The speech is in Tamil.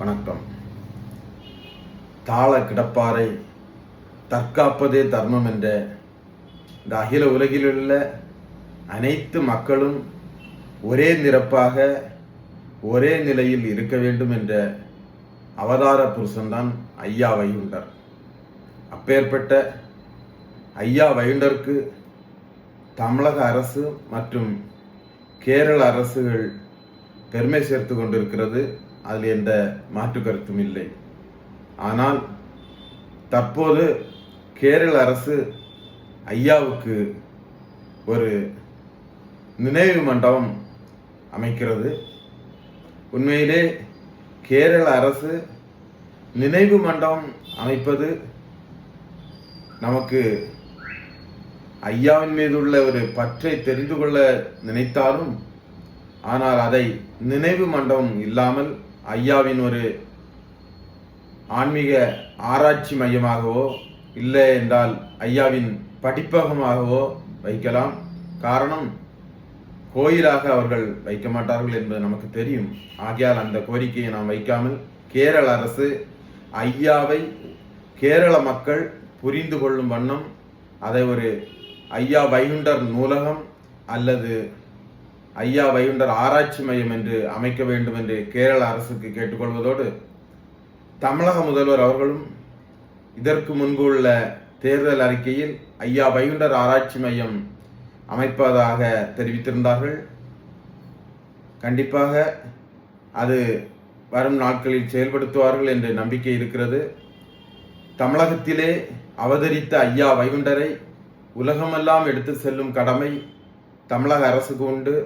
வணக்கம். தாள கிடப்பாரை தற்காப்பதே தர்மம் என்ற இந்த அகில உலகிலுள்ள அனைத்து மக்களும் ஒரே நிரப்பாக ஒரே நிலையில் இருக்க வேண்டும் என்ற அவதார புருஷன்தான் ஐயா வைகுண்டர். அப்பேற்பட்ட ஐயா வைகுண்டருக்கு தமிழக அரசு மற்றும் கேரள அரசுகள் பெருமை சேர்த்து கொண்டிருக்கிறது. அதில் எந்த மாற்று கருத்தும் இல்லை. ஆனால் தற்போது கேரள அரசு ஐயாவுக்கு ஒரு நினைவு மண்டபம் அமைக்கிறது. உண்மையிலே கேரள அரசு நினைவு மண்டபம் அமைப்பது நமக்கு ஐயாவின் மீது உள்ள ஒரு பற்றை தெரிந்து கொள்ள நினைத்தாலும், ஆனால் அதை நினைவு மண்டபம் இல்லாமல் ஐயாவின் ஒரு ஆன்மீக ஆராய்ச்சி மையமாகவோ இல்லை என்றால் ஐயாவின் படிப்பகமாகவோ வைக்கலாம். காரணம், கோயிலாக அவர்கள் வைக்க மாட்டார்கள் என்பது நமக்கு தெரியும். ஆகையால் அந்த கோரிக்கையை நாம் வைக்காமல் கேரள அரசு ஐயாவை கேரள மக்கள் புரிந்து கொள்ளும் வண்ணம் அதை ஒரு ஐயா வைகுண்டர் நூலகம் அல்லது ஐயா வைகுண்டர் ஆராய்ச்சி மையம் என்று அமைக்க வேண்டும் என்று கேரள அரசுக்கு கேட்டுக்கொள்வதோடு, தமிழக முதல்வர் அவர்களும் இதற்கு முன்பு உள்ள தேர்தல் அறிக்கையில் ஐயா வைகுண்டர் ஆராய்ச்சி மையம் அமைப்பதாக தெரிவித்திருந்தார்கள். கண்டிப்பாக அது வரும் நாட்களில் செயல்படுத்துவார்கள் என்ற நம்பிக்கை இருக்கிறது. தமிழகத்திலே அவதரித்த ஐயா வைகுண்டரை உலகமெல்லாம் எடுத்து செல்லும் கடமை தமிழக அரசுக்கு உண்டு.